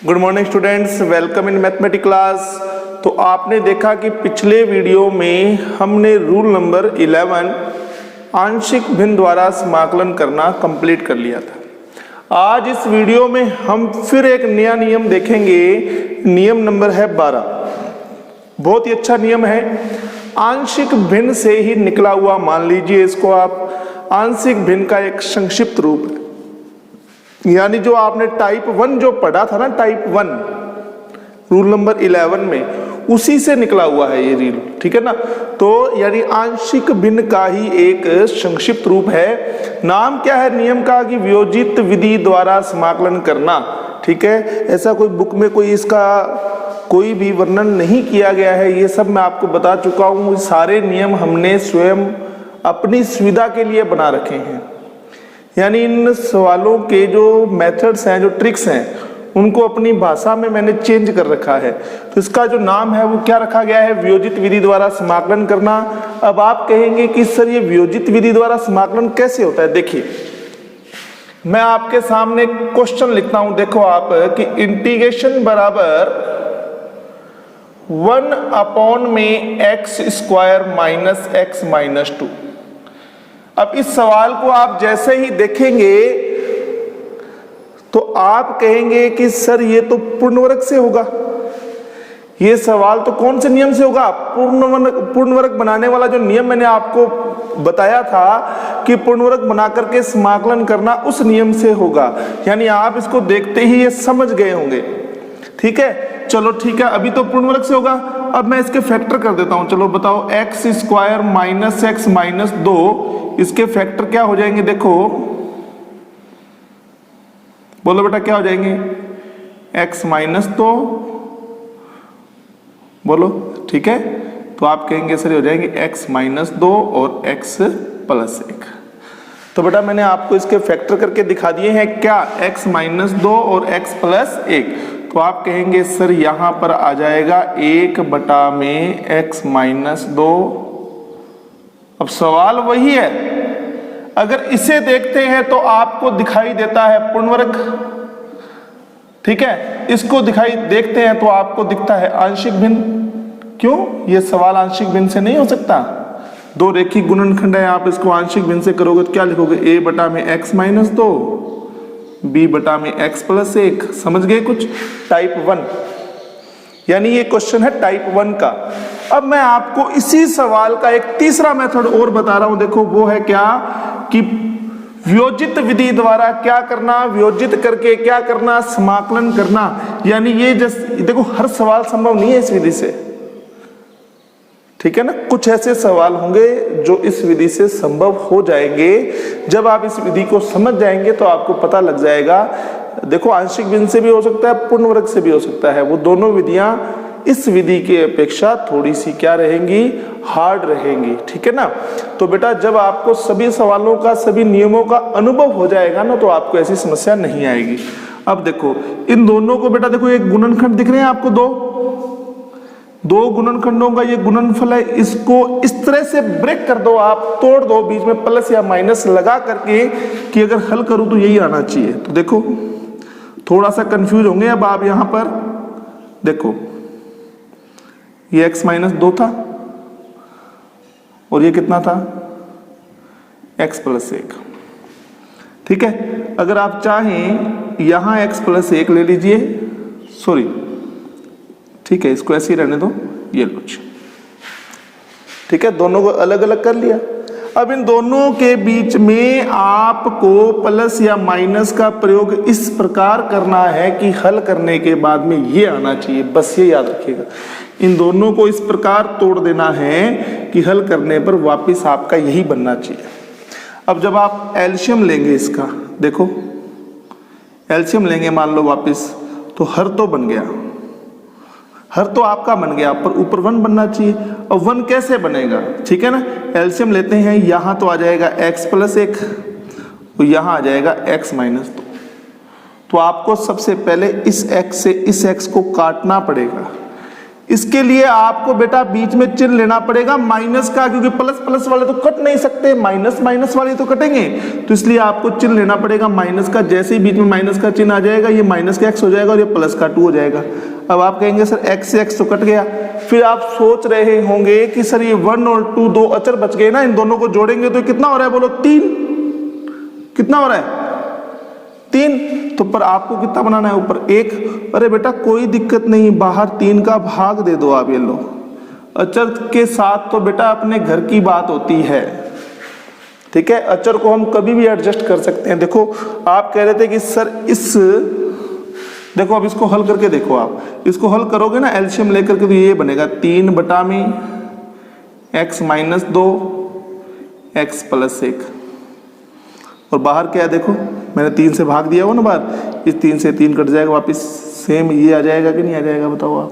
Good morning students, welcome in mathematics class. तो आपने देखा कि पिछले वीडियो में हमने रूल नंबर 11 आंशिक भिन्न द्वारा समाकलन करना कंप्लीट कर लिया था। आज इस वीडियो में हम फिर एक नया नियम देखेंगे। नियम नंबर है 12। बहुत ही अच्छा नियम है। आंशिक भिन्न से ही निकला हुआ, मान लीजिए इसको आप आंशिक भिन्न का एक संक्षिप्त रूप है, यानी जो आपने टाइप 1 जो पढ़ा था ना, टाइप 1 रूल नंबर 11 में, उसी से निकला हुआ है ये रूल, ठीक है ना। तो यानी आंशिक भिन्न का ही एक संक्षिप्त रूप है। नाम क्या है नियम का कि वियोजित विधि द्वारा समाकलन करना, ठीक है। ऐसा कोई बुक में कोई इसका कोई भी वर्णन नहीं किया गया है, ये सब मैं आपको बता चुका हूँ। सारे नियम हमने स्वयं अपनी सुविधा के लिए बना रखे हैं, यानी इन सवालों के जो मेथड्स हैं, जो ट्रिक्स हैं, उनको अपनी भाषा में मैंने चेंज कर रखा है। तो इसका जो नाम है वो क्या रखा गया है, वियोजित विधि द्वारा समाकलन करना। अब आप कहेंगे कि सर ये वियोजित विधि द्वारा समाकलन कैसे होता है। देखिए, मैं आपके सामने क्वेश्चन लिखता हूं, देखो आप कि इंटीग्रेशन बराबर 1 में x square minus x minus 2। अब इस सवाल को आप जैसे ही देखेंगे तो आप कहेंगे कि सर ये तो पूर्णवर्ग से होगा। ये सवाल तो कौन से नियम से होगा, पूर्णवर्ग बनाने वाला जो नियम मैंने आपको बताया था कि पूर्णवर्ग बना करके समाकलन करना, उस नियम से होगा। यानी आप इसको देखते ही ये समझ गए होंगे, ठीक है। चलो ठीक है, अभी तो पूर्णवर्ग से होगा। अब मैं इसके फैक्टर कर देता हूं। चलो बताओ, x square minus x minus 2, इसके फैक्टर क्या हो जाएंगे, देखो बोलो बेटा क्या हो जाएंगे, x माइनस 2, बोलो ठीक है। तो आप कहेंगे सर हो जाएंगे x माइनस 2 और x प्लस 1। तो बेटा मैंने आपको इसके फैक्टर करके दिखा दिए हैं, क्या x माइनस 2 और x प्लस 1। तो आप कहेंगे सर यहां पर आ जाएगा 1 में x माइनस 2। अब सवाल वही है, अगर इसे देखते हैं तो आपको दिखाई देता है पूर्णवर्ग, ठीक है। इसको देखते हैं तो आपको दिखता है आंशिक भिन्न। क्यों, यह सवाल आंशिक भिन्न से नहीं हो सकता। दो रेखिक गुणनखंड है, आप इसको आंशिक भिन्न से करोगे तो क्या लिखोगे, a में x माइनस 2, b में x प्लस 1। समझ गए कुछ, टाइप 1, यानी ये क्वेश्चन है टाइप 1 का। अब मैं आपको इसी सवाल का एक तीसरा मेथड और बता रहा हूं, देखो वो है क्या कि वियोजित विधि द्वारा क्या करना, वियोजित करके क्या करना, समाकलन करना। यानी ये देखो हर सवाल संभव नहीं है इस विधि से, ठीक है ना। कुछ ऐसे सवाल होंगे जो इस विधि से संभव हो जाएंगे। जब आप इस विधि को समझ जाएंगे तो आपको पता लग जाएगा। देखो आंशिक भिन्न से भी हो सकता है, पूर्णवर्ग से भी हो सकता है। वो दोनों विधियां इस विधि की अपेक्षा थोड़ी सी क्या रहेंगी, हार्ड रहेंगी, ठीक है ना। तो बेटा जब आपको सभी सवालों का, सभी नियमों का अनुभव हो जाएगा ना, तो आपको ऐसी समस्या नहीं आएगी। अब देखो इन दोनों को, बेटा देखो एक गुणनखंड दिख रहे हैं आपको, दो गुणनखंडों का ये गुणनफल है। इसको इस तरह से ब्रेक कर दो, आप तोड़ दो, बीच में प्लस या माइनस लगा करके कि अगर हल करूं तो यही आना चाहिए। तो देखो थोड़ा सा कंफ्यूज होंगे अब आप। यहां पर देखो ये x माइनस 2 था और ये कितना था, x प्लस 1, ठीक है। अगर आप चाहें यहां x प्लस 1 ले लीजिए, सॉरी ठीक है, इसको ऐसे ही रहने दो, ये लो, ठीक है। दोनों को अलग अलग कर लिया। अब इन दोनों के बीच में आपको प्लस या माइनस का प्रयोग इस प्रकार करना है कि हल करने के बाद में ये आना चाहिए, बस ये याद रखिएगा। इन दोनों को इस प्रकार तोड़ देना है कि हल करने पर वापस आपका यही बनना चाहिए। अब जब आप एलसीएम लेंगे इसका, देखो एलसीएम लेंगे मान लो वापस, तो हर तो बन गया, हर तो आपका बन गया, पर ऊपर 1 बनना चाहिए। और 1 कैसे बनेगा, ठीक है ना। एलसीएम लेते हैं, यहां तो आ जाएगा x प्लस 1 और यहां आ जाएगा x माइनस 2। तो आपको सबसे पहले इस x से इस x को काटना पड़ेगा। इसके लिए आपको बेटा बीच में चिन्ह लेना पड़ेगा माइनस का, क्योंकि प्लस प्लस वाले तो कट नहीं सकते, माइनस माइनस वाले तो कटेंगे, तो इसलिए आपको चिन्ह लेना पड़ेगा माइनस का। जैसे ही बीच में माइनस का चिन्ह आ जाएगा, ये माइनस का x हो जाएगा और ये प्लस का 2 हो जाएगा। अब आप कहेंगे सर x से x तो कट गया। फिर आप सोच रहे होंगे कि सर ये 1 और 2 दो अचर बच गए ना, इन दोनों को जोड़ेंगे तो कितना हो रहा है, बोलो 3। कितना हो रहा है, 3। तो पर आपको कितना बनाना है, ऊपर 1। अरे बेटा कोई दिक्कत नहीं, बाहर 3 का भाग दे दो आप। ये लो, अचर के साथ तो बेटा अपने घर की बात होती है, ठीक है। अचर को हम कभी भी एडजस्ट कर सकते हैं। देखो आप कह रहे थे कि सर देखो अब इसको हल करके देखो, आप इसको हल करोगे ना एलसीएम लेकर के, तो ये बनेगा 3 बटा में x माइनस 2 x प्लस 1, और बाहर क्या है देखो, मैंने 3 से भाग दिया हो ना बाहर, इस 3 से 3 कट जाएगा, वापस सेम ये आ जाएगा कि नहीं आ जाएगा, बताओ आप।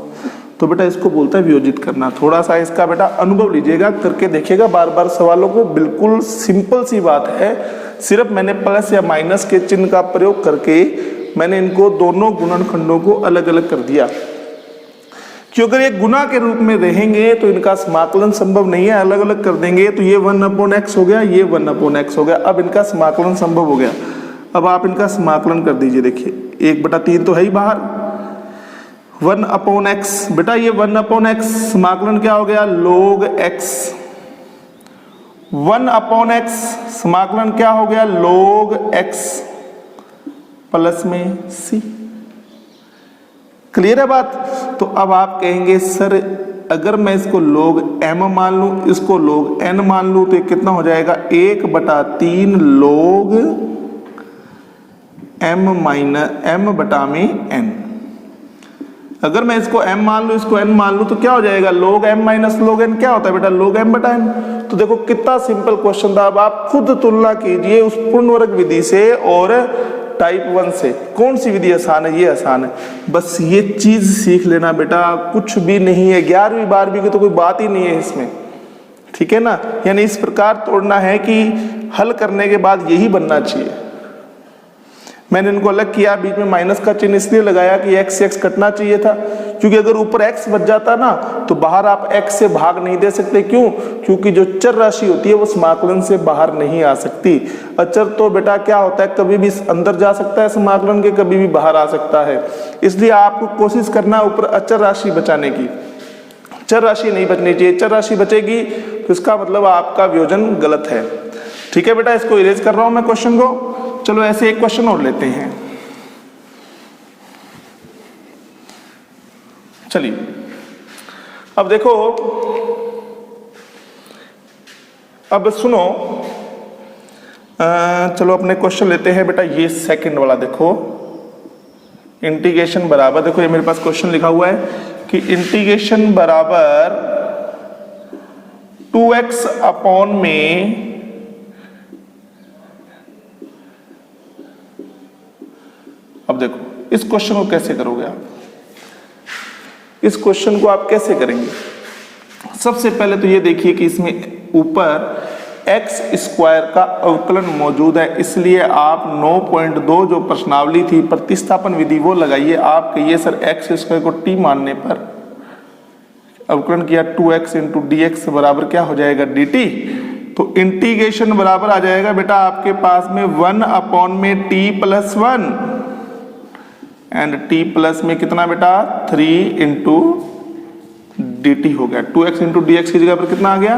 तो बेटा इसको बोलता है वियोजित करना। थोड़ा सा इसका बेटा अनुभव लीजिएगा, करके देखिएगा बार बार सवालों को। बिल्कुल सिंपल सी बात है, सिर्फ मैंने प्लस या माइनस के चिन्ह का प्रयोग करके मैंने इनको दोनों गुणनखंडों को अलग अलग कर दिया। क्योंकि ये गुना के रूप में रहेंगे तो इनका समाकलन संभव नहीं है, अलग अलग कर देंगे तो ये 1/x हो गया, ये 1/x हो गया। अब इनका समाकलन संभव हो गया। अब आप इनका समाकलन कर दीजिए। देखिए 1/3 तो है ही बाहर, 1/x बेटा, ये 1/x समाकलन क्या हो गया, log x। 1/x समाकलन क्या हो गया, log x प्लस में c। क्लियर है बात। तो अब आप कहेंगे सर अगर मैं इसको log m मान लूं, इसको log n मान लूं, तो ये कितना हो जाएगा, 1/3 log m बटा में n। अगर मैं इसको m मान लूं, इसको n मान लूं, तो क्या हो जाएगा, log m minus log n क्या होता है बेटा, log m बटा n। तो देखो कितना सिंपल क्वेश्चन था। अब आप खुद तुलना कीजिए उस पूर्ण वर्ग विधि से और टाइप 1 से, कौन सी विधि आसान है, ये आसान है। बस ये चीज सीख लेना बेटा, कुछ भी नहीं है। 11वीं 12वीं की तो कोई बात ही नहीं है इसमें, ठीक है ना। यानी इस प्रकार तोड़ना है कि हल करने के बाद यही बनना चाहिए। मैंने इनको अलग किया, बीच में माइनस का चिन्ह इसलिए लगाया कि x से x कटना चाहिए था, क्योंकि अगर ऊपर x बच जाता ना तो बाहर आप x से भाग नहीं दे सकते। क्यों, क्योंकि जो चर राशि होती है वो समाकलन से बाहर नहीं आ सकती। अचर तो बेटा क्या होता है, कभी भी अंदर जा सकता है समाकलन के, कभी भी बाहर आ सकता है। इसलिए आपको कोशिश करना है ऊपर अचर राशि बचाने की, चर राशि नहीं बचनी चाहिए। चर राशि बचेगी तो इसका मतलब आपका वियोजन गलत है, ठीक है बेटा। इसको इरेज कर रहा हूं मैं क्वेश्चन को। चलो ऐसे एक क्वेश्चन और लेते हैं। चलिए अब देखो, अब सुनो, चलो अपने क्वेश्चन लेते हैं बेटा। ये सेकंड वाला देखो, इंटीग्रेशन बराबर, देखो ये मेरे पास क्वेश्चन लिखा हुआ है कि इंटीग्रेशन बराबर 2x अपॉन में अब देखो इस क्वेश्चन को कैसे करोगे आप, इस क्वेश्चन को आप कैसे करेंगे। सबसे पहले तो ये देखिए कि इसमें ऊपर x स्क्वायर का अवकलन मौजूद है, इसलिए आप 9.2 जो प्रश्नावली थी प्रतिस्थापन विधि वो लगाइए। आप कहिए सर x स्क्वायर को t मानने पर अवकलन किया 2x इंटू dx बराबर क्या हो जाएगा, dt। तो इंटीग्रेशन बराबर आ जाएगा बेटा आपके पास में 1 में t plus 1 and t plus में कितना बेटा 3 इंटू dt हो गया। 2x इंटू dx की जगह पर कितना आ गया,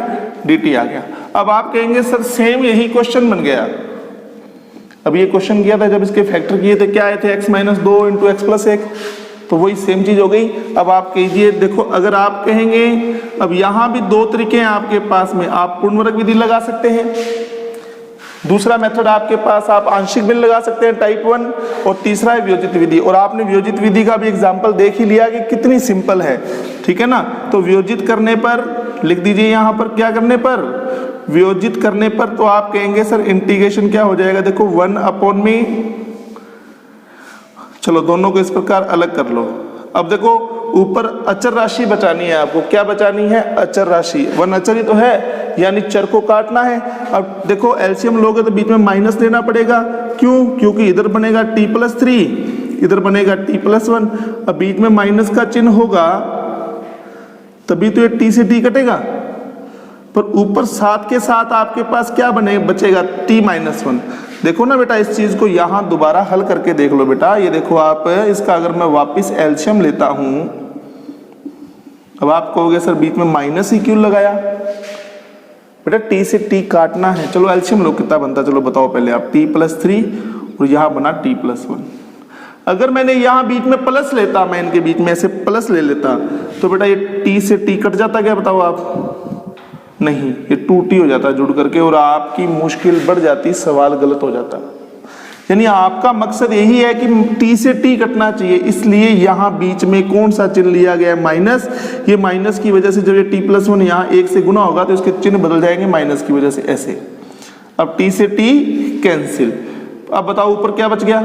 dt आ गया। अब आप कहेंगे सर सेम यही क्वेश्चन बन गया। अब ये क्वेश्चन किया था जब इसके फैक्टर किए थे, क्या आए थे, x minus 2 into x plus 1, तो वही सेम चीज हो गई। अब आप कहिए, देखो अगर आप कहेंगे, अब यहां भी दो तरीके हैं आपके पास में, आप पूर्ण वर्ग विधि लगा सकते हैं, दूसरा मेथड आपके पास आप आंशिक भिन्न लगा सकते हैं टाइप 1, और तीसरा है वियोजित विधि। और आपने वियोजित विधि का भी एग्जांपल देख ही लिया कि कितनी सिंपल है, ठीक है ना। तो वियोजित करने पर लिख दीजिए, यहां पर क्या करने पर, वियोजित करने पर, तो आप कहेंगे सर इंटीग्रेशन क्या हो जाएगा, देखो 1 में, चलो दोनों को इस प्रकार अलग कर लो। अब देखो ऊपर अचर राशि बचानी है आपको, क्या बचानी है, अचर राशि। 1 अचर ही तो है, यानी चर को काटना है। अब देखो एलसीएम लोगे तो बीच में माइनस लेना पड़ेगा, क्यों, क्योंकि इधर बनेगा t प्लस 3, इधर बनेगा t प्लस 1। अब बीच में माइनस का चिन्ह होगा तभी तो ये टी से टी कटेगा, पर ऊपर साथ के साथ आपके पास क्या बचेगा, टी माइनस 1। देखो ना बेटा, इस चीज को यहां दोबारा हल करके देख लो बेटा। ये देखो आप, इसका अगर मैं वापस एलसीएम लेता हूं, अब आप कहोगे सर बीच में माइनस ही क्यों लगाया? बेटा टी से टी काटना है। चलो एलसीएम लो, कितना बनता है चलो बताओ पहले आप। टी प्लस 3 और यहां बना टी प्लस 1। अगर मैंने यहां बीच में प्लस लेता, मैं इनके बीच में ऐसे प्लस ले लेता, तो बेटा ये टी से टी कट जाता क्या, बताओ आप? नहीं, ये 2t हो जाता जुड़ करके, और आपकी मुश्किल बढ़ जाती, सवाल गलत हो जाता। यानी आपका मकसद यही है कि t से t कटना चाहिए, इसलिए यहां बीच में कौन सा चिन्ह लिया गया है, माइनस। ये माइनस की वजह से जब ये t प्लस 1 यहाँ 1 से गुना होगा तो इसके चिन्ह बदल जाएंगे माइनस की वजह से, ऐसे। अब t से t कैंसिल। अब बताओ ऊपर क्या बच गया?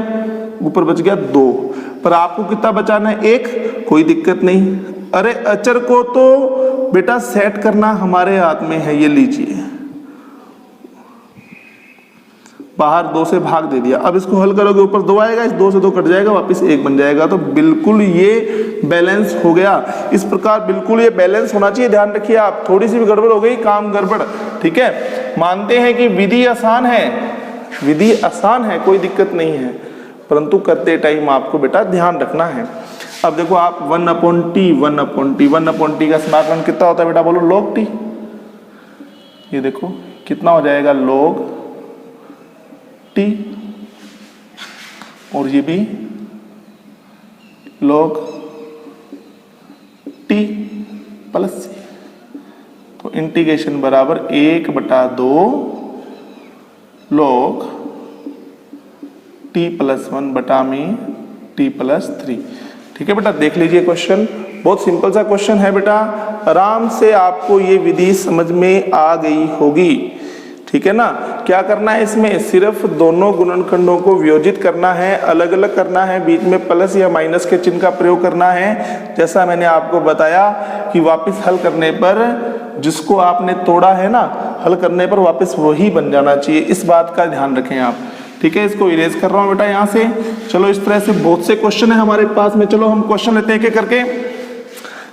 ऊपर बच गया 2, पर आपको कितना बचाना है? 1। कोई दिक्कत नहीं। अरे अचर को तो बेटा सेट करना हमारे हाथ में है, ये लीजिए, बाहर 2 से भाग दे दिया। अब इसको हल करोगे, ऊपर 2 आएगा, इस 2 से 2 कट जाएगा, वापस 1 बन जाएगा। तो बिल्कुल ये बैलेंस हो गया। इस प्रकार बिल्कुल ये बैलेंस होना चाहिए, ध्यान रखिए आप। थोड़ी सी भी गड़बड़ हो गई, काम गड़बड़। ठीक है, मानते हैं कि विधि आसान है, विधि आसान है, कोई दिक्कत नहीं है, परंतु करते टाइम आपको बेटा ध्यान रखना है। अब देखो आप 1/t का समाकलन कितना होता है बेटा, बोलो log t। ये देखो कितना हो जाएगा, log t, और ये भी log t प्लस c। तो इंटीग्रेशन बराबर 1/2 log t प्लस 1 बटा में t प्लस 3। ठीक है बेटा, देख लीजिए क्वेश्चन, बहुत सिंपल सा क्वेश्चन है बेटा, आराम से आपको ये विधि समझ में आ गई होगी। ठीक है ना, क्या करना है इसमें, सिर्फ दोनों गुणनखंडों को वियोजित करना है, अलग अलग करना है, बीच में प्लस या माइनस के चिन्ह का प्रयोग करना है। जैसा मैंने आपको बताया कि वापस हल करने पर जिसको आपने तोड़ा है ना, हल करने पर वापस वही बन जाना चाहिए, इस बात का ध्यान रखें आप। ठीक है, इसको इरेज कर रहा हूं बेटा यहाँ से। चलो इस तरह से बहुत से क्वेश्चन है हमारे पास में, चलो हम क्वेश्चन लेते हैं एक एक करके।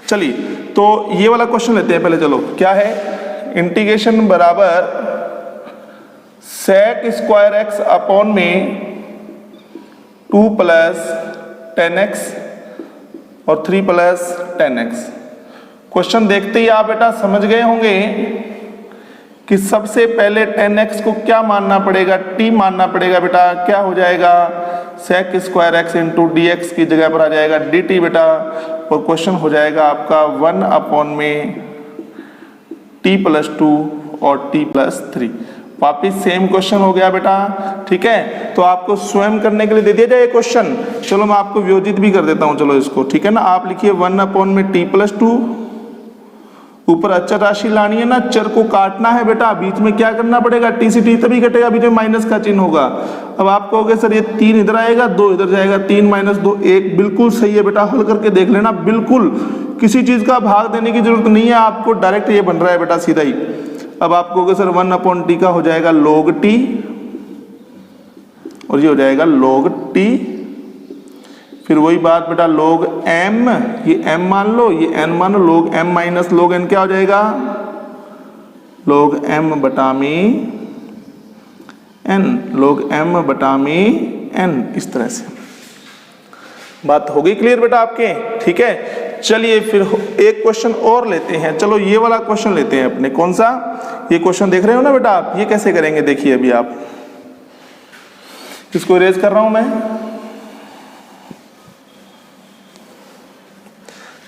चलिए तो ये वाला क्वेश्चन लेते हैं पहले। चलो क्या है, इंटीग्रेशन बराबर sec स्क्वायर एक्स अपॉन में 2 प्लस 10x और 3 प्लस 10x। क्वेश्चन देखते ही आप बेटा समझ गए होंगे कि सबसे पहले 10x को क्या मानना पड़ेगा, t मानना पड़ेगा बेटा। क्या हो जाएगा, sec square x into dx की जगह पर आ जाएगा dt बेटा, और क्वेश्चन हो जाएगा आपका 1 में t प्लस 2 और t प्लस 3। वापिस सेम क्वेश्चन हो गया बेटा। ठीक है, तो आपको स्वयं करने के लिए दे दिया जाए क्वेश्चन। चलो मैं आपको वियोजित भी कर देता हूं, चलो इसको। ठीक है ना, आप लिखिए 1 में t प्लस 2, ऊपर अचर राशि लानी है ना, चर को काटना है बेटा, बीच में क्या करना पड़ेगा, टी से टी तभी कटेगा, बीच में माइनस का चिन्ह होगा। अब आप कहोगे सर ये 3 इधर आएगा, 2 इधर जाएगा, 3 - 2 1, बिल्कुल सही है बेटा, हल करके देख लेना। बिल्कुल किसी चीज का भाग देने की जरूरत नहीं है आपको, डायरेक्ट ये बन रहा है बेटा सीधा ही। अब आप कहोगे सर 1/t का हो जाएगा log t, और ये हो जाएगा log t, फिर वही बात बेटा log m, ये m मान लो, ये n मान लो, log m minus log n क्या हो जाएगा, log m बटा में n, log m बटा में n। इस तरह से बात हो गई क्लियर बेटा आपके। ठीक है, चलिए फिर एक क्वेश्चन और लेते हैं। चलो ये वाला क्वेश्चन लेते हैं अपने, कौन सा, ये क्वेश्चन देख रहे हो ना बेटा आप, ये कैसे करेंगे देखिए अभी आप। इसको इरेज कर रहा हूं मैं।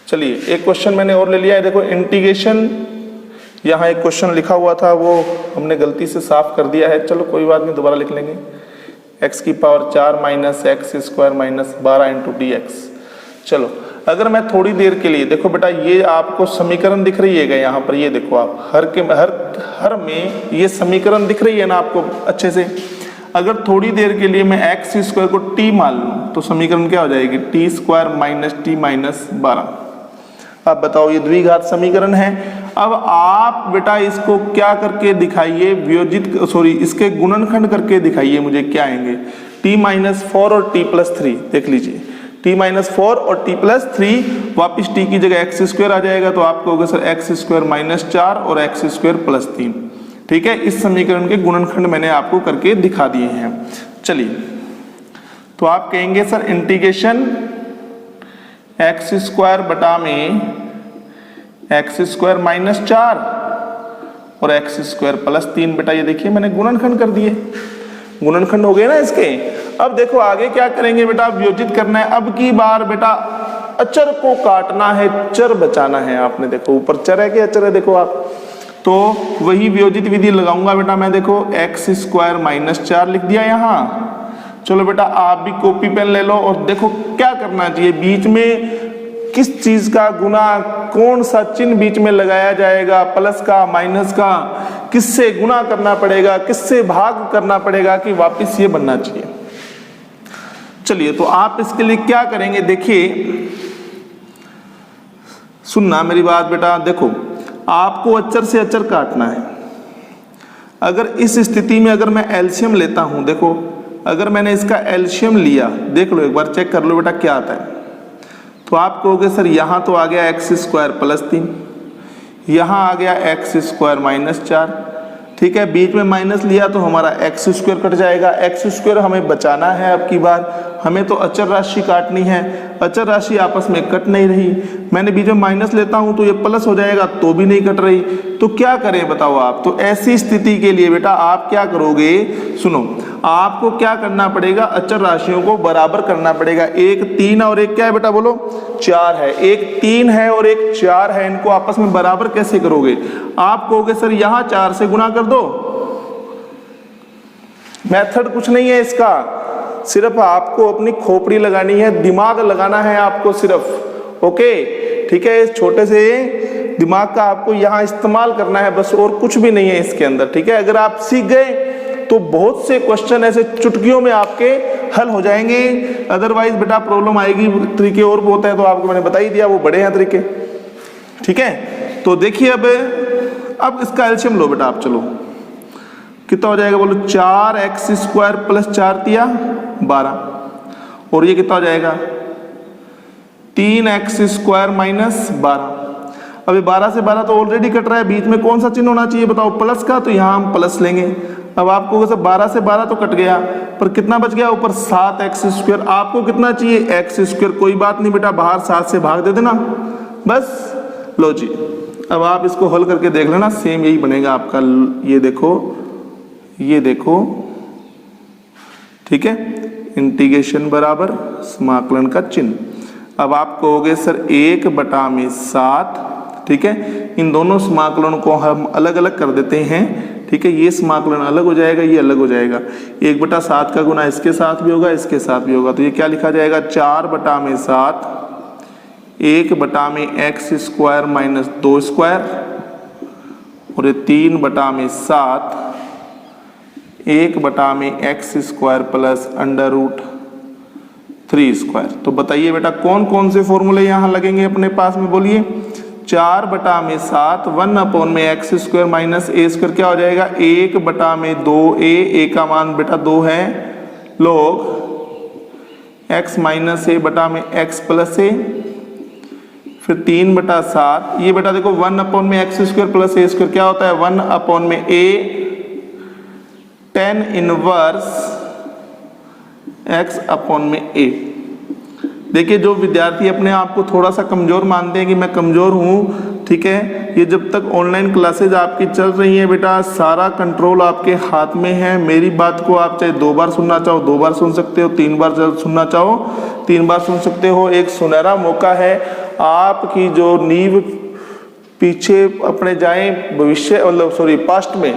चलिए एक क्वेश्चन मैंने और ले लिया है, देखो इंटीग्रेशन, यहाँ एक क्वेश्चन लिखा हुआ था वो हमने गलती से साफ कर दिया है, चलो कोई बात नहीं, दोबारा लिख लेंगे। x की power 4 minus x square minus 12 into dx। चलो अगर मैं थोड़ी देर के लिए, देखो बेटा ये आपको समीकरण दिख रही है यहाँ पर, ये देखो आप हर में ये समीकरण दिख रही है ना आपको अच्छे से। अगर थोड़ी देर के लिए मैं एक्स स्क्वायर को t मान लूँ तो समीकरण क्या हो जाएगी, T square minus T minus 12। अब बताओ ये द्विघात समीकरण है। अब आप बेटा इसको क्या करके दिखाइए, वियोजित सॉरी इसके गुणनखंड करके दिखाइए मुझे क्या आएंगे, t - 4 और t + 3। देख लीजिए t-4 और t+3 वापिस t की जगह एक्स स्क्वायर आ जाएगा, तो आपको होगा सर एक्स स्क्वायर -4 और एक्स स्क्वायर +3। ठीक है, इस समीकरण के गुणनखंड मैंने आपको करके दिखा दिए हैं। चलिए, तो आप कहेंगे सर इंटीग्रेशन एक्स स्क्वायर बटा में एक्स स्क्वायर -4 और एक्स स्क्वायर +3। बेटा ये देखिए मैंने गुणनखंड कर दिए, गुणनखंड हो गए ना इसके। अब देखो आगे क्या करेंगे बेटा, वियोजित करना है। अब की बार बेटा अचर को काटना है, चर बचाना है। आपने देखो ऊपर चर है कि अचर है, देखो आप, तो वही वियोजित विधि लगाऊंगा बेटा मैं। देखो एक्स स्क्वायर -4 लिख दिया यहाँ। चलो बेटा आप भी कॉपी पेन ले लो और देखो क्या करना चाहिए, बीच में किस चीज का गुना, कौन सा चिन्ह बीच में लगाया जाएगा, प्लस का माइनस का, किससे गुना करना पड़ेगा, किससे भाग करना पड़ेगा कि वापस ये बनना चाहिए। चलिए, तो आप इसके लिए क्या करेंगे, देखिए सुनना मेरी बात बेटा। देखो आपको अचर से अचर काटना है। अगर इस स्थिति में अगर मैं एलसीएम लेता हूं, देखो अगर मैंने इसका एलसीएम लिया, देख लो एक बार चेक कर लो बेटा क्या आता है। तो आप कहोगे सर यहाँ तो आ गया एक्स स्क्वायर +3, यहाँ आ गया एक्स स्क्वायर -4। ठीक है, बीच में माइनस लिया तो हमारा एक्स स्क्वायर कट जाएगा। एक्स स्क्वायर हमें बचाना है, अब की बार हमें तो अचर राशि काटनी है। अचर राशि आपस में कट नहीं रही, मैंने बीच में माइनस लेता हूं तो ये प्लस हो जाएगा, तो भी नहीं कट रही। तो क्या करें बताओ आप। तो ऐसी स्थिति के लिए बेटा आप क्या करोगे, सुनो, आपको क्या करना पड़ेगा, अचर राशियों को बराबर करना पड़ेगा। एक 3 और एक क्या है बेटा, बोलो 4 है। एक 3 है और एक 4 है, इनको आपस में बराबर कैसे करोगे। आप कहोगे सर यहाँ 4 से गुना कर दो। मेथड कुछ नहीं है इसका, सिर्फ आपको अपनी खोपड़ी लगानी है, दिमाग लगाना है आपको सिर्फ। ओके, ठीक है, इस छोटे से दिमाग का आपको यहाँ इस्तेमाल करना है बस, और कुछ भी नहीं है इसके अंदर। ठीक है, अगर आप सीख गए तो बहुत से क्वेश्चन ऐसे चुटकियों में आपके हल हो जाएंगे। अदरवाइज बेटा प्रॉब्लम आएगी, तरीके और बहुत है, तो आपको मैंने बता ही दिया, वो बड़े हैं तरीके। ठीक है, तो देखिए अब इसका एलसीएम लो बेटा आप। चलो कितना हो जाएगा बोलो, 4x स्क्वायर +4 दिया 12, और ये कितना हो जाएगा 3x स्क्वायर -12। अभी 12 से 12 तो ऑलरेडी कट रहा है, बीच में कौन सा चिन्ह होना चाहिए बताओ, प्लस का, तो यहाँ हम प्लस लेंगे। अब आपको 12 से 12 तो कट गया, पर कितना बच गया ऊपर 7x स्क्वायर। आपको कितना चाहिए x स्क्वायर, कोई बात नहीं बेटा, बाहर 7 से भाग दे देना बस। लो जी, अब आप इसको हल करके देख लेना, सेम यही बनेगा आपका। ये देखो, ये देखो, ठीक है, इंटीग्रेशन बराबर समाकलन का चिन्ह। अब आप कहोगे सर 1/7, ठीक है, इन दोनों समाकलन को हम अलग अलग कर देते हैं। ठीक है, ये समाकलन अलग हो जाएगा, ये अलग हो जाएगा। 1/7 का गुना इसके साथ भी होगा, इसके साथ भी होगा, तो ये क्या लिखा जाएगा 4/7 1/x स्क्वायर -2 स्क्वायर, और ये 3/7 1/x स्क्वायर +√3 स्क्वायर। तो बताइए बेटा कौन कौन से फॉर्मूले यहाँ लगेंगे अपने पास में, बोलिए। 4/7 1/x स्क्वायर -a स्क्वायर क्या हो जाएगा 1/2a, a का मान बेटा 2 है, log x - a/x + a, फिर 3/7, ये बेटा देखो 1/x स्क्वायर + a स्क्वायर क्या होता है 1/a tan इनवर्स x/a। देखिए जो विद्यार्थी अपने आप को थोड़ा सा कमजोर मानते हैं कि मैं कमजोर हूँ, ठीक है, ये जब तक ऑनलाइन क्लासेज आपकी चल रही हैं बेटा, सारा कंट्रोल आपके हाथ में है। मेरी बात को आप चाहे 2 बार सुनना चाहो 2 बार सुन सकते हो, 3 बार सुनना चाहो 3 बार सुन सकते हो। एक सुनहरा मौका है, आपकी जो नींव पीछे अपने जाएं भविष्य, मतलब सॉरी पास्ट में,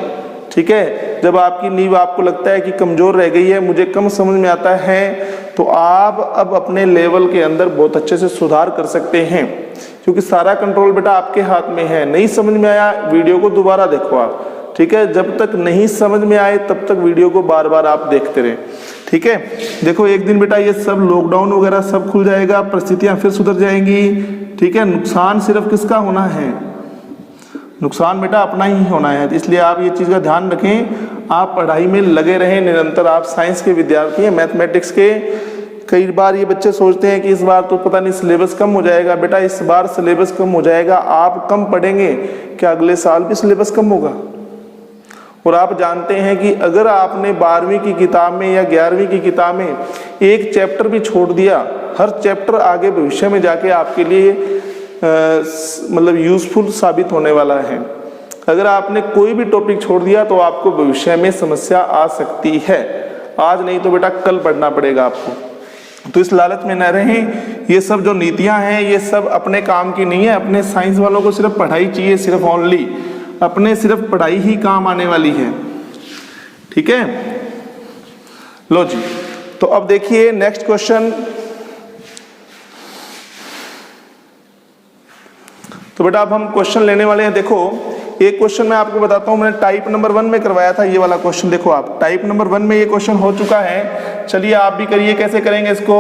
ठीक है, जब आपकी नींव आपको लगता है कि कमजोर रह गई है, मुझे कम समझ में आता है, तो आप अब अपने लेवल के अंदर बहुत अच्छे से सुधार कर सकते हैं, क्योंकि सारा कंट्रोल बेटा आपके हाथ में है। नहीं समझ में आया वीडियो को दोबारा देखो आप, ठीक है, जब तक नहीं समझ में आए तब तक वीडियो को बार बार आप देखते रहें, ठीक है। देखो एक दिन बेटा ये सब लॉकडाउन वगैरह सब खुल जाएगा, परिस्थितियां फिर सुधर जाएंगी, ठीक है। नुकसान सिर्फ किसका होना है, नुकसान बेटा अपना ही होना है, इसलिए आप ये चीज़ का ध्यान रखें। आप पढ़ाई में लगे रहें निरंतर, आप साइंस के विद्यार्थी हैं, मैथमेटिक्स के कई बार ये बच्चे सोचते हैं कि इस बार तो पता नहीं सिलेबस कम हो जाएगा। बेटा इस बार सिलेबस कम हो जाएगा, आप कम पढ़ेंगे क्या अगले साल भी सिलेबस कम होगा? और आप जानते हैं कि अगर आपने 12वीं की किताब में या 11वीं की किताब में एक चैप्टर भी छोड़ दिया, हर चैप्टर आगे भविष्य में जाके आपके लिए मतलब यूजफुल साबित होने वाला है। अगर आपने कोई भी टॉपिक छोड़ दिया तो आपको भविष्य में समस्या आ सकती है। आज नहीं तो बेटा कल पढ़ना पड़ेगा आपको। तो इस लालच में न रहें। ये सब जो नीतियां हैं ये सब अपने काम की नहीं है। अपने साइंस वालों को सिर्फ पढ़ाई चाहिए, सिर्फ ओनली अपने सिर्फ पढ़ाई ही काम आने वाली है। ठीक है, लो जी। तो अब देखिए नेक्स्ट क्वेश्चन। तो बेटा अब हम क्वेश्चन लेने वाले हैं। देखो एक क्वेश्चन मैं आपको बताता हूं, मैंने टाइप नंबर 1 में करवाया था ये वाला क्वेश्चन। देखो आप टाइप नंबर 1 में ये क्वेश्चन हो चुका है। चलिए आप भी करिए। कैसे करेंगे इसको?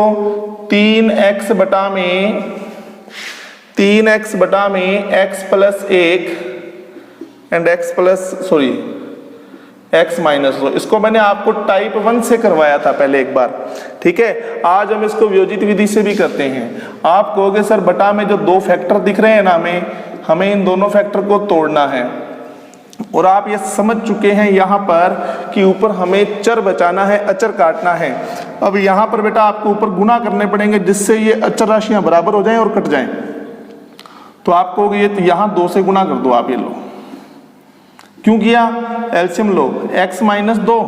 3x बटा में x plus 1 and x minus 2। इसको मैंने आपको टाइप 1 से करवाया था पहले एक बार। ठीक है, आज हम इसको वियोजित विधि से भी करते हैं। आप कहोगे सर बटा में जो दो फैक्टर दिख रहे हैं ना, हमें इन दोनों फैक्टर को तोड़ना है। और आप ये समझ चुके हैं यहाँ पर कि ऊपर हमें चर बचाना है, अचर काटना है। अब यहाँ पर बेटा आपको ऊपर गुना करने पड़ेंगे जिससे ये अचर राशियां बराबर हो जाएं और कट जाएं। तो आप कहोगे ये तो यहाँ 2 से गुना कर दो। आप ये लो, क्यों किया? एलसीएम लो, x माइनस 2,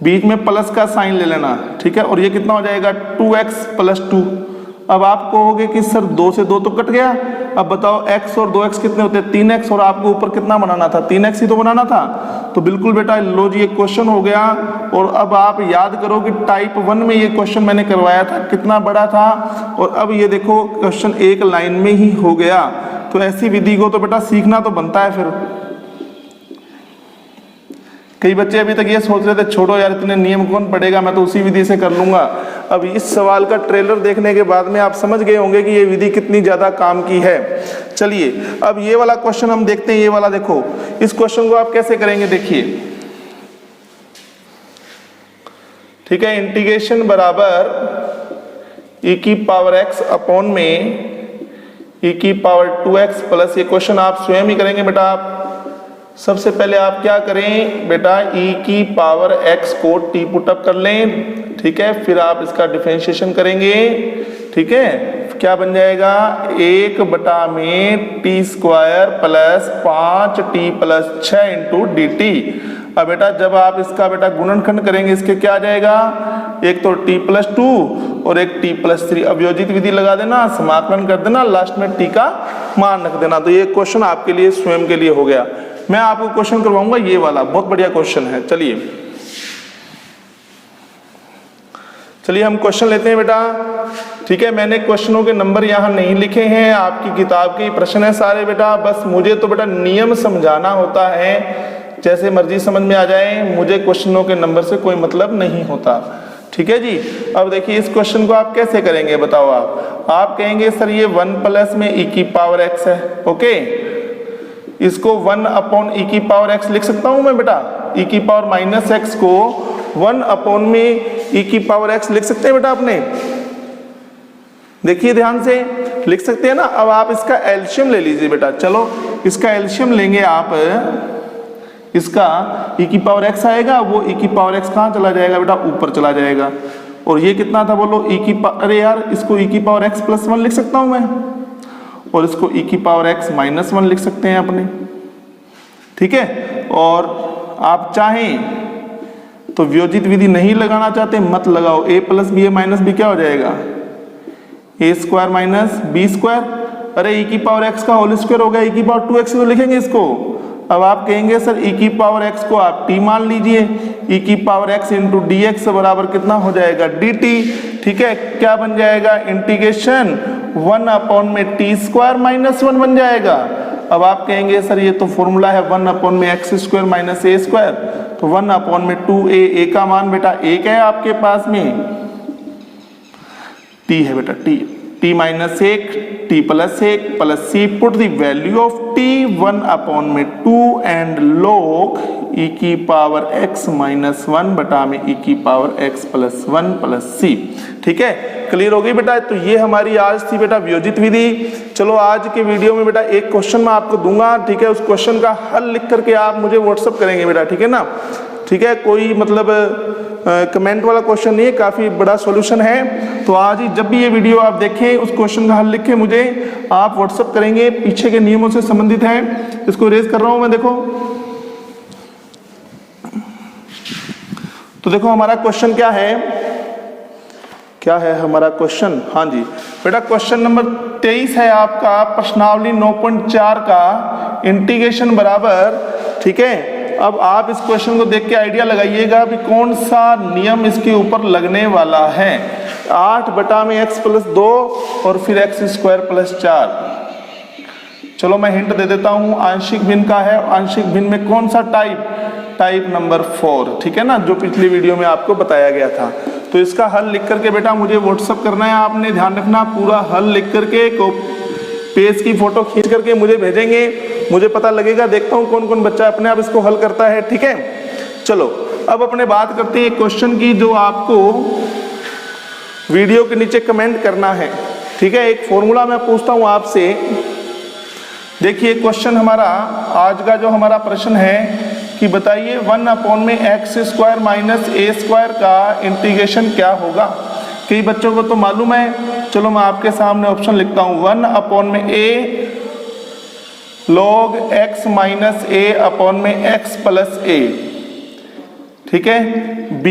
बीच में प्लस का साइन ले लेना। ठीक है, और ये कितना हो जाएगा? 2x plus 2। अब आप कहोगे कि सर 2 से 2 तो कट गया। अब बताओ x और 2x कितने होते हैं? 3x। और आपको ऊपर कितना बनाना था? 3x ही तो बनाना था। तो बिल्कुल बेटा लो जी, ये क्वेश्चन हो गया। और अब आप याद करो कि टाइप 1 में ये क्वेश्चन मैंने करवाया था, कितना बड़ा था। और अब ये देखो क्वेश्चन एक लाइन में ही हो गया। तो ऐसी विधि को तो बेटा सीखना तो बनता है। फिर कई बच्चे अभी तक ये सोच रहे थे छोड़ो यार इतने नियम कौन पढ़ेगा, मैं तो उसी विधि से कर लूंगा। अब इस सवाल का ट्रेलर देखने के बाद में आप समझ गए होंगे कि ये विधि कितनी ज्यादा काम की है। चलिए अब ये वाला क्वेश्चन हम देखते हैं। ये वाला देखो, इस क्वेश्चन को आप कैसे करेंगे देखिए। ठीक है, इंटीग्रेशन बराबर e की पावर x अपॉन में e की पावर 2x प्लस, ये क्वेश्चन आप स्वयं ही करेंगे बेटा। आप सबसे पहले आप क्या करें बेटा, e की पावर x को t पुट अप कर लें। ठीक है, फिर आप इसका डिफरेंशिएशन करेंगे। ठीक है, क्या बन जाएगा? 1 बटा में T square plus 5t plus 6 into D T. अब बेटा जब आप इसका बेटा गुणनखंड करेंगे इसके क्या आ जाएगा? एक तो t प्लस 2 और एक t प्लस 3। अवयोजित विधि लगा देना, समाकलन कर देना, लास्ट में t का मान रख देना। तो ये क्वेश्चन आपके लिए स्वयं के लिए हो गया। मैं आपको क्वेश्चन करवाऊंगा ये वाला, बहुत बढ़िया क्वेश्चन है। चलिए हम क्वेश्चन लेते हैं बेटा। ठीक है, मैंने क्वेश्चनों के नंबर यहाँ नहीं लिखे हैं, आपकी किताब के प्रश्न है सारे बेटा। बस मुझे तो बेटा नियम समझाना होता है, जैसे मर्जी समझ में आ जाए, मुझे क्वेश्चनों के नंबर से कोई मतलब नहीं होता। ठीक है जी। अब देखिए इस क्वेश्चन को आप कैसे करेंगे बताओ। आप कहेंगे सर ये 1 प्लस में e की पावर x है। ओके, इसको 1 अपॉन e की पावर x लिख सकता हूं मैं बेटा। e की पावर माइनस x को 1 अपॉन में e की पावर x लिख सकते हैं बेटा अपने। देखिए ध्यान से, लिख सकते हैं ना। अब आप इसका एलसीएम ले लीजिए बेटा। चलो इसका एलसीएम लेंगे आप, इसका e की पावर x आएगा, वो e की पावर x कहाँ चला जाएगा बेटा? ऊपर चला जाएगा। और ये कितना था बोलो? e की अरे यार इसको e की पावर x प्लस 1 लिख सकता हूं मैं, और इसको e की पावर x माइनस 1 लिख सकते हैं अपने। ठीक है, और आप चाहें तो वियोजित विधि नहीं लगाना चाहते मत लगाओ। a plus B A minus B क्या हो जाएगा? a square minus B square. अरे e की पावर x का होल स्क्वायर हो गया, e की पावर 2x तो लिखेंगे इसको। अब आप कहेंगे सर e की पावर x को आप t मान लीजिए, e की power x into D x बराबर कितना हो जाएगा? dt। ठीक है, क्या बन जाएगा? इंटीग्रेशन 1 अपॉन में टी स्क्वायर माइनस 1 बन जाएगा। अब आप कहेंगे सर ये तो फॉर्मूला है 1 अपॉन में एक्स स्क्वायर माइनस ए स्क्वायर, तो 1 अपॉन में 2a, a का मान बेटा 1 है आपके पास में, t है बेटा, t t minus 1 t plus 1 plus c put the value of t 1 upon में 2 एंड log e की पावर x माइनस 1 बटा में e की power x plus 1 plus c। ठीक है, क्लियर हो गई बेटा। तो ये हमारी आज थी बेटा वियोजित विधि। चलो आज के वीडियो में बेटा एक क्वेश्चन मैं आपको दूंगा, ठीक है, उस क्वेश्चन का हल लिख करके आप मुझे व्हाट्सअप करेंगे बेटा, ठीक है ना। ठीक है, कोई मतलब कमेंट वाला क्वेश्चन नहीं है, काफी बड़ा सॉल्यूशन है। तो आज ही जब भी ये वीडियो आप देखें उस क्वेश्चन का हल लिख के मुझे आप व्हाट्सअप करेंगे, पीछे के नियमों से संबंधित है। इसको रेज कर रहा हूं मैं, देखो तो देखो हमारा क्वेश्चन क्या है हमारा क्वेश्चन। हाँ जी बेटा, क्वेश्चन नंबर 23 है आपका प्रश्नावली 9.4 का इंटीग्रेशन बराबर। ठीक है, अब आप इस क्वेश्चन को देख के आइडिया लगाइएगा भी कौन सा नियम इसके ऊपर लगने वाला है। 8 बटा में x प्लस 2 और फिर x स्क्वायर प्लस 4। चलो मैं हिंट दे देता हूं, आंशिक भिन्न का है। आंशिक भिन्न में कौन सा टाइप नंबर 4, ठीक है ना, जो पिछली वीडियो में आपको बताया गया था। तो इसका हल लिख करके बेटा मुझे व्हाट्सअप करना है। आपने ध्यान रखना, पूरा हल लिख करके पेज की फोटो खींच करके मुझे भेजेंगे, मुझे पता लगेगा, देखता हूं कौन कौन बच्चा अपने आप इसको हल करता है। ठीक है, चलो अब अपने बात करते हैं क्वेश्चन की, जो आपको वीडियो के नीचे कमेंट करना है। ठीक है, एक फॉर्मूला मैं पूछता हूं आपसे। देखिए क्वेश्चन हमारा आज का जो हमारा प्रश्न है कि बताइए 1 अपॉन में एक्स स्क्वायर माइनस ए स्क्वायर का इंटीग्रेशन क्या होगा। कई बच्चों को तो मालूम है, चलो मैं आपके सामने ऑप्शन लिखता हूं। 1 अपॉन में ए log x माइनस ए अपॉन में x प्लस ए। ठीक है, b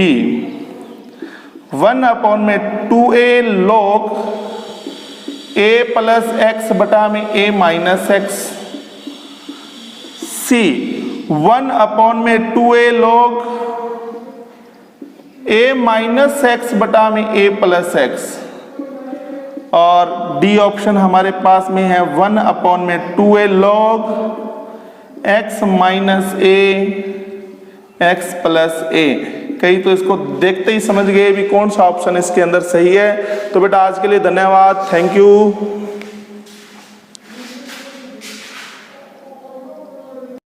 1 अपॉन में 2a log a plus x बटा में a minus x। c 1 upon में 2a log a minus x बटा में a प्लस x। और डी ऑप्शन हमारे पास में है 1 अपॉन में 2a log x minus a x plus a। कई तो इसको देखते ही समझ गए भी कौन सा ऑप्शन इसके अंदर सही है। तो बेटा आज के लिए धन्यवाद, थैंक यू।